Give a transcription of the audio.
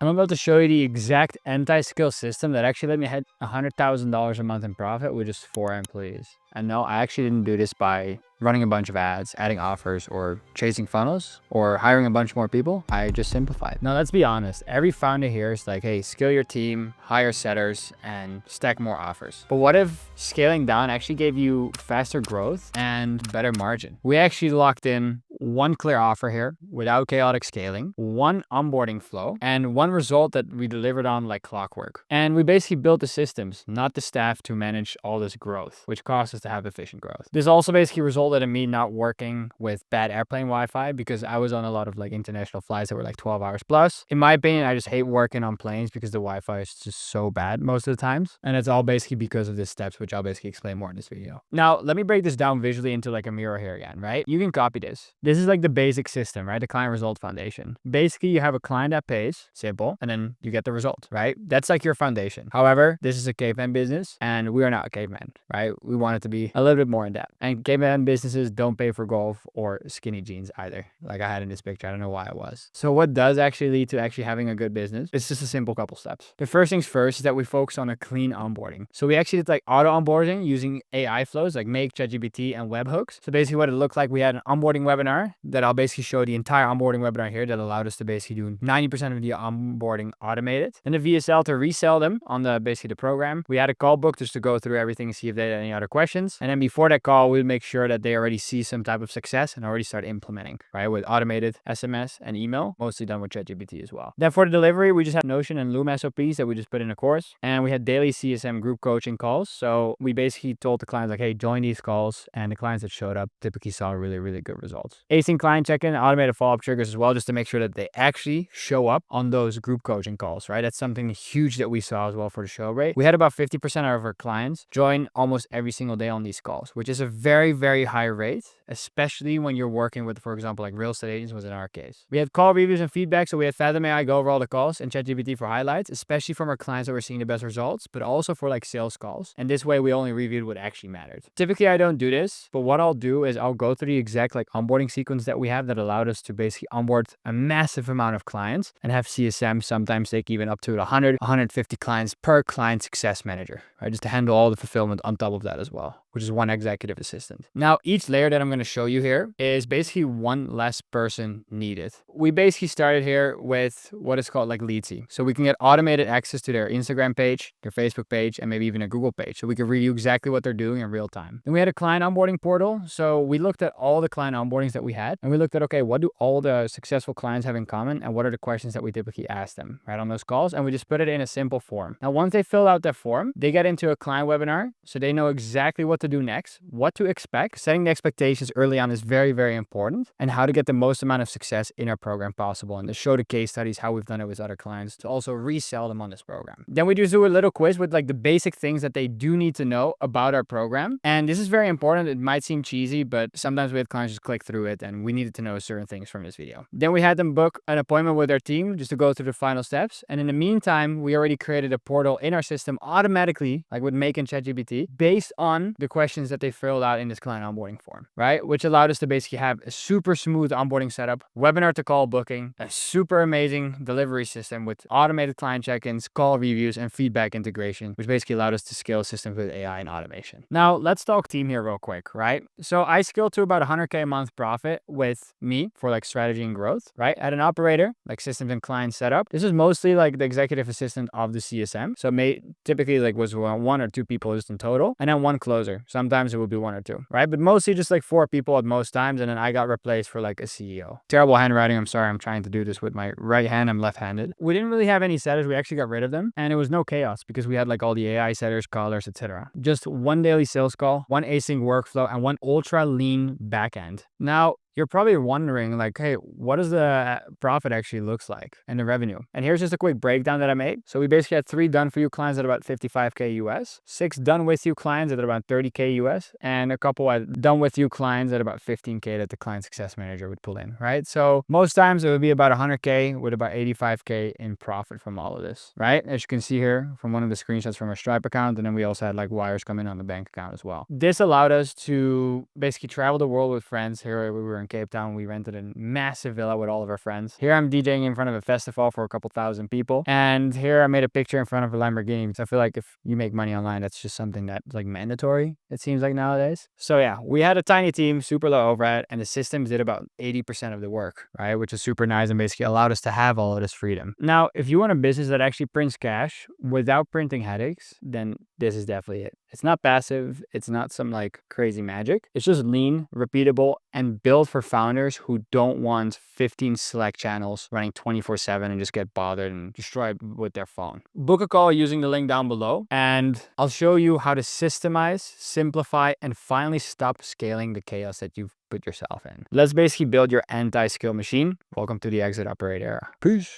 I'm about to show you the exact anti-skill system that actually let me hit $100,000 a month in profit with just 4 employees. And no, I actually didn't do this by running a bunch of ads, adding offers, or chasing funnels, or hiring a bunch more people. I just simplified. Now, let's be honest. Every founder here is like, hey, scale your team, hire setters, and stack more offers. But what if scaling down actually gave you faster growth and better margin? We actually locked in one clear offer here without chaotic scaling, one onboarding flow, and one result that we delivered on like clockwork. And we basically built the systems, not the staff, to manage all this growth, which caused us to have efficient growth. This also basically resulted in me not working with bad airplane Wi-Fi because I was on a lot of like international flights that were like 12 hours plus. In my opinion, I just hate working on planes because the Wi-Fi is just so bad most of the times. And it's all basically because of the steps, which I'll basically explain more in this video. Now, let me break this down visually into like a mirror here again, right? You can copy this. This is like the basic system, right? The client result foundation. Basically, you have a client that pays, simple, and then you get the result, right? That's like your foundation. However, this is a caveman business and we are not a caveman, right? We want it to be a little bit more in depth. And caveman businesses don't pay for golf or skinny jeans either. Like I had in this picture, I don't know why it was. So what does actually lead to actually having a good business? It's just a simple couple steps. The first things first is that we focus on a clean onboarding. So we actually did like auto onboarding using AI flows like Make, ChatGPT, and webhooks. So basically what it looked like, we had an onboarding webinar that I'll basically show the entire onboarding webinar here that allowed us to basically do 90% of the onboarding automated. And the VSL to resell them on the basically the program. We had a call book just to go through everything and see if they had any other questions. And then before that call, we'll make sure that they already see some type of success and already start implementing, right? With automated SMS and email, mostly done with ChatGPT as well. Then for the delivery, we just had Notion and Loom SOPs that we just put in a course. And we had daily CSM group coaching calls. So we basically told the clients like, hey, join these calls. And the clients that showed up typically saw really, really good results. Async client check-in, automated follow-up triggers as well, just to make sure that they actually show up on those group coaching calls, right? That's something huge that we saw as well for the show rate. We had about 50% of our clients join almost every single day on these calls, which is a very, very high rate, especially when you're working with, for example, like real estate agents was in our case. We had call reviews and feedback. So we had Fathom AI go over all the calls and ChatGPT for highlights, especially from our clients that were seeing the best results, but also for like sales calls. And this way we only reviewed what actually mattered. Typically I don't do this, but what I'll do is I'll go through the exact like onboarding sequence that we have that allowed us to basically onboard a massive amount of clients and have CSM sometimes take even up to 100, 150 clients per client success manager, right? Just to handle all the fulfillment on top of that as well, which is one executive assistant. Now, each layer that I'm going to show you here is basically one less person needed. We basically started here with what is called like Leadsy. So we can get automated access to their Instagram page, their Facebook page, and maybe even a Google page. So we can review exactly what they're doing in real time. Then we had a client onboarding portal. So we looked at all the client onboardings that we had and we looked at, okay, what do all the successful clients have in common? And what are the questions that we typically ask them, right, on those calls? And we just put it in a simple form. Now, once they fill out that form, they get into a client webinar. So they know exactly what to do next, what to expect. Setting the expectations early on is very, very important, and how to get the most amount of success in our program possible, and to show the case studies how we've done it with other clients to also resell them on this program. Then we just do a little quiz with like the basic things that they do need to know about our program. And this is very important. It might seem cheesy, but sometimes we had clients just click through it and we needed to know certain things from this video. Then we had them book an appointment with their team just to go through the final steps. And in the meantime, we already created a portal in our system automatically, like with Make and ChatGPT, based on the questions that they filled out in this client onboarding form, right? Which allowed us to basically have a super smooth onboarding setup, webinar to call booking, a super amazing delivery system with automated client check-ins, call reviews, and feedback integration, which basically allowed us to scale systems with AI and automation. Now, let's talk team here real quick, right? So I scaled to about 100K a month profit with me for like strategy and growth, right? At an operator, like systems and client setup. This is mostly like the executive assistant of the CSM. So typically like was one or two people just in total, and then one closer. Sometimes it would be one or two, right? But mostly just like 4 people at most times. And then I got replaced for like a CEO. Terrible handwriting. I'm sorry. I'm trying to do this with my right hand. I'm left-handed. We didn't really have any setters. We actually got rid of them. And it was no chaos because we had like all the AI setters, callers, etc. Just one daily sales call, one async workflow, and one ultra lean backend. Now, you're probably wondering like, hey, what does the profit actually looks like and the revenue? And here's just a quick breakdown that I made. So we basically had 3 done for you clients at about 55K US, 6 done with you clients at about 30K US, and a couple at done with you clients at about 15K that the client success manager would pull in, right? So most times it would be about 100K with about 85K in profit from all of this, right? As you can see here from one of the screenshots from our Stripe account. And then we also had like wires coming on the bank account as well. This allowed us to basically travel the world with friends. Here we were were in Cape Town. We rented a massive villa with all of our friends. Here I'm DJing in front of a festival for a couple thousand people. And here I made a picture in front of a Lamborghini. So I feel like if you make money online, that's just something that's like mandatory, it seems like nowadays. So yeah, we had a tiny team, super low overhead, and the system did about 80% of the work, right? Which is super nice and basically allowed us to have all of this freedom. Now, if you want a business that actually prints cash without printing headaches, then this is definitely it. It's not passive. It's not some like crazy magic. It's just lean, repeatable, and built for founders who don't want 15 Slack channels running 24/7 and just get bothered and destroyed with their phone. Book a call using the link down below, and I'll show you how to systemize, simplify, and finally stop scaling the chaos that you've put yourself in. Let's basically build your anti-skill machine. Welcome to the exit operator era. Peace.